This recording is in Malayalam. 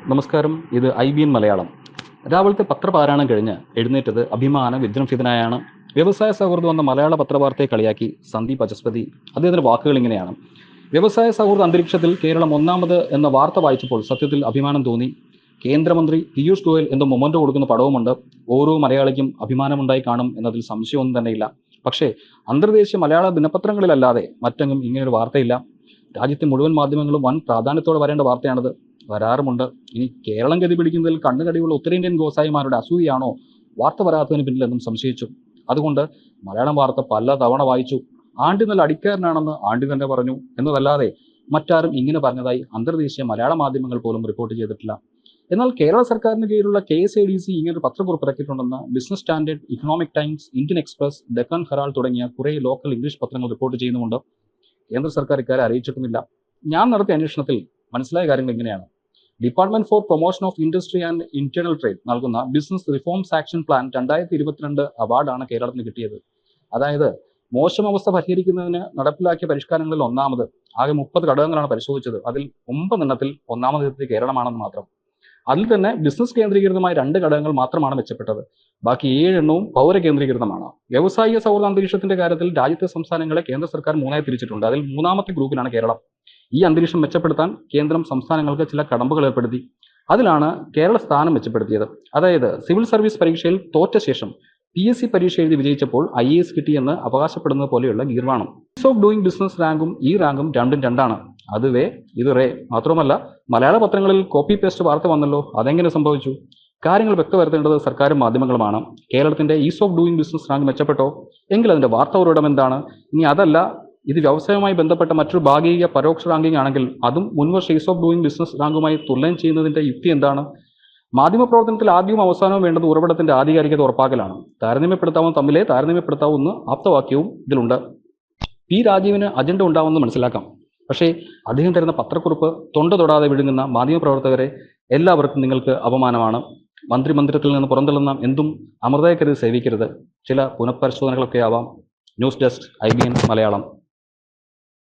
നമസ്കാരം. ഇത് IBN മലയാളം. രാവിലത്തെ പത്രപാരായണം കഴിഞ്ഞ് എഴുന്നേറ്റത് അഭിമാന വിജൃംഭിതനായാണ്. വ്യവസായ സൗഹൃദം എന്ന മലയാള പത്രവാർത്തയെ കളിയാക്കി സന്ദീപ് അജസ്പതി. അദ്ദേഹത്തിന്റെ വാക്കുകൾ ഇങ്ങനെയാണ്: വ്യവസായ സൗഹൃദ അന്തരീക്ഷത്തിൽ കേരളം ഒന്നാമത് എന്ന വാർത്ത വായിച്ചപ്പോൾ സത്യത്തിൽ അഭിമാനം തോന്നി. കേന്ദ്രമന്ത്രി പീയൂഷ് ഗോയൽ എന്തോ മൊമെന്റോ കൊടുക്കുന്ന പടവുമുണ്ട്. ഓരോ മലയാളിക്കും അഭിമാനമുണ്ടായി കാണും എന്നതിൽ സംശയമൊന്നും തന്നെയില്ല. പക്ഷേ അന്തർദേശീയ മലയാള ദിനപത്രങ്ങളിലല്ലാതെ മറ്റെങ്ങും ഇങ്ങനൊരു വാർത്തയില്ല. രാജ്യത്തെ മുഴുവൻ മാധ്യമങ്ങളും വൻ പ്രാധാന്യത്തോടെ വരേണ്ട വാർത്തയാണിത്. വരാറുമുണ്ട്. ഇനി കേരളം ഗതി പിടിക്കുന്നതിൽ കണ്ണുകടിയുള്ള ഉത്തരേന്ത്യൻ വ്യവസായിമാരുടെ അസൂയയാണോ വാർത്ത വരാത്തതിന് പിന്നിലെന്നും സംശയിച്ചു. അതുകൊണ്ട് മലയാളം വാർത്ത പല തവണ വായിച്ചു. ആണ്ടി നല്ല അടിക്കാരനാണെന്ന് ആണ്ടി തന്നെ പറഞ്ഞു എന്നതല്ലാതെ മറ്റാരും ഇങ്ങനെ പറഞ്ഞതായി അന്തർദേശീയ മലയാള മാധ്യമങ്ങൾ പോലും റിപ്പോർട്ട് ചെയ്തിട്ടില്ല. എന്നാൽ കേരള സർക്കാരിന് കീഴിലുള്ള KSADC ഇങ്ങനൊരു പത്രക്കുറിപ്പ് ഇറക്കിയിട്ടുണ്ടെന്ന് Business Standard, Economic Times, Indian Express, Deccan Herald തുടങ്ങിയ കുറേ ലോക്കൽ ഇംഗ്ലീഷ് പത്രങ്ങൾ റിപ്പോർട്ട് ചെയ്യുന്നുമുണ്ട്. കേന്ദ്ര സർക്കാർ ഇക്കാര്യം അറിയിച്ചിട്ടുമില്ല. ഞാൻ നടത്തിയ അന്വേഷണത്തിൽ മനസ്സിലായ കാര്യങ്ങൾ ഇങ്ങനെയാണ്. Department four promotion of industry and internal trade നൽകുന്ന ബിസിനസ് റിഫോംസ് ആക്ഷൻ പ്ലാൻ 2022 അവാർഡാണ് കേരളത്തിന് കിട്ടിയത്. അതായത് മോശം അവസ്ഥ പരിഹരിക്കുന്നതിന് നടപ്പിലാക്കിയ പരിഷ്കാരങ്ങളിൽ ഒന്നാമത്. ആകെ 30 ഘടകങ്ങളാണ് പരിശോധിച്ചത്. അതിൽ 9 എണ്ണത്തിൽ ഒന്നാമതെത്തിയത് കേരളമാണെന്ന് മാത്രം. അതിൽ തന്നെ ബിസിനസ് കേന്ദ്രീകൃതമായ 2 ഘടകങ്ങൾ മാത്രമാണ് മെച്ചപ്പെട്ടത്. ബാക്കി 7 എണ്ണവും പൗര കേന്ദ്രീകൃതമാണ്. വ്യവസായിക സൗഹൃദ അന്തരീക്ഷത്തിന്റെ കാര്യത്തിൽ രാജ്യത്തെ സംസ്ഥാനങ്ങളെ കേന്ദ്ര സർക്കാർ 3ആയി തിരിച്ചിട്ടുണ്ട്. അതിൽ 3ാമത്തെ ഗ്രൂപ്പിലാണ് കേരളം. ഈ അന്തരീക്ഷം മെച്ചപ്പെടുത്താൻ കേന്ദ്രം സംസ്ഥാനങ്ങൾക്ക് ചില കടമ്പകൾ ഏർപ്പെടുത്തി. അതിലാണ് കേരള സ്ഥാനം മെച്ചപ്പെടുത്തിയത്. അതായത് സിവിൽ സർവീസ് പരീക്ഷയിൽ തോറ്റ ശേഷം PSC പരീക്ഷ എഴുതി വിജയിച്ചപ്പോൾ IAS കിട്ടിയെന്ന് അവകാശപ്പെടുന്നത് പോലെയുള്ള ഗീർവാണം. ഈസ് ഓഫ് ഡൂയിങ് ബിസിനസ് റാങ്കും ഈ റാങ്കും രണ്ടും രണ്ടാണ്. അത് വേ ഇത് റേ. മാത്രമല്ല മലയാള പത്രങ്ങളിൽ കോപ്പി പേസ്റ്റ് വാർത്ത വന്നല്ലോ. അതെങ്ങനെ സംഭവിച്ചു? കാര്യങ്ങൾ വ്യക്തവരുത്തേണ്ടത് സർക്കാരും മാധ്യമങ്ങളുമാണ്. കേരളത്തിന്റെ ease of doing business rank മെച്ചപ്പെട്ടോ? എങ്കിൽ അതിന്റെ വാർത്താ ഉറവിടം എന്താണ്? ഇനി അതല്ല, ഇത് വ്യവസായവുമായി ബന്ധപ്പെട്ട മറ്റൊരു ഭാഗിക പരോക്ഷ റാങ്കിങ് ആണെങ്കിൽ അതും മുൻവർഷ ഈസ് ഓഫ് ഡൂയിങ് ബിസിനസ് റാങ്കുമായി തുലനം ചെയ്യുന്നതിന്റെ യുക്തി എന്താണ്? മാധ്യമപ്രവർത്തനത്തിൽ ആദ്യവും അവസാനവും വേണ്ടത് ഉറവിടത്തിന്റെ ആധികാരികത ഉറപ്പാക്കലാണ്. താരതമ്യപ്പെടുത്താവും തമ്മിലെ താരതമ്യപ്പെടുത്താവുന്ന ആപ്തവാക്യവും ഇതിലുണ്ട്. രാജീവിന് അജണ്ട ഉണ്ടാവുമെന്ന് മനസ്സിലാക്കാം. പക്ഷേ അദ്ദേഹം തരുന്ന പത്രക്കുറിപ്പ് തൊണ്ട തൊടാതെ വിഴുങ്ങുന്ന മാധ്യമപ്രവർത്തകരെ എല്ലാവർക്കും നിങ്ങൾക്ക് അപമാനമാണ്. മന്ത്രിമന്ദിരത്തിൽ നിന്ന് പുറന്തള്ളുന്ന എന്തും അമൃതയെ കരുതി സേവിക്കരുത്. ചില പുനഃപരിശോധനകളൊക്കെ ആവാം. News desk IBN Malayalam.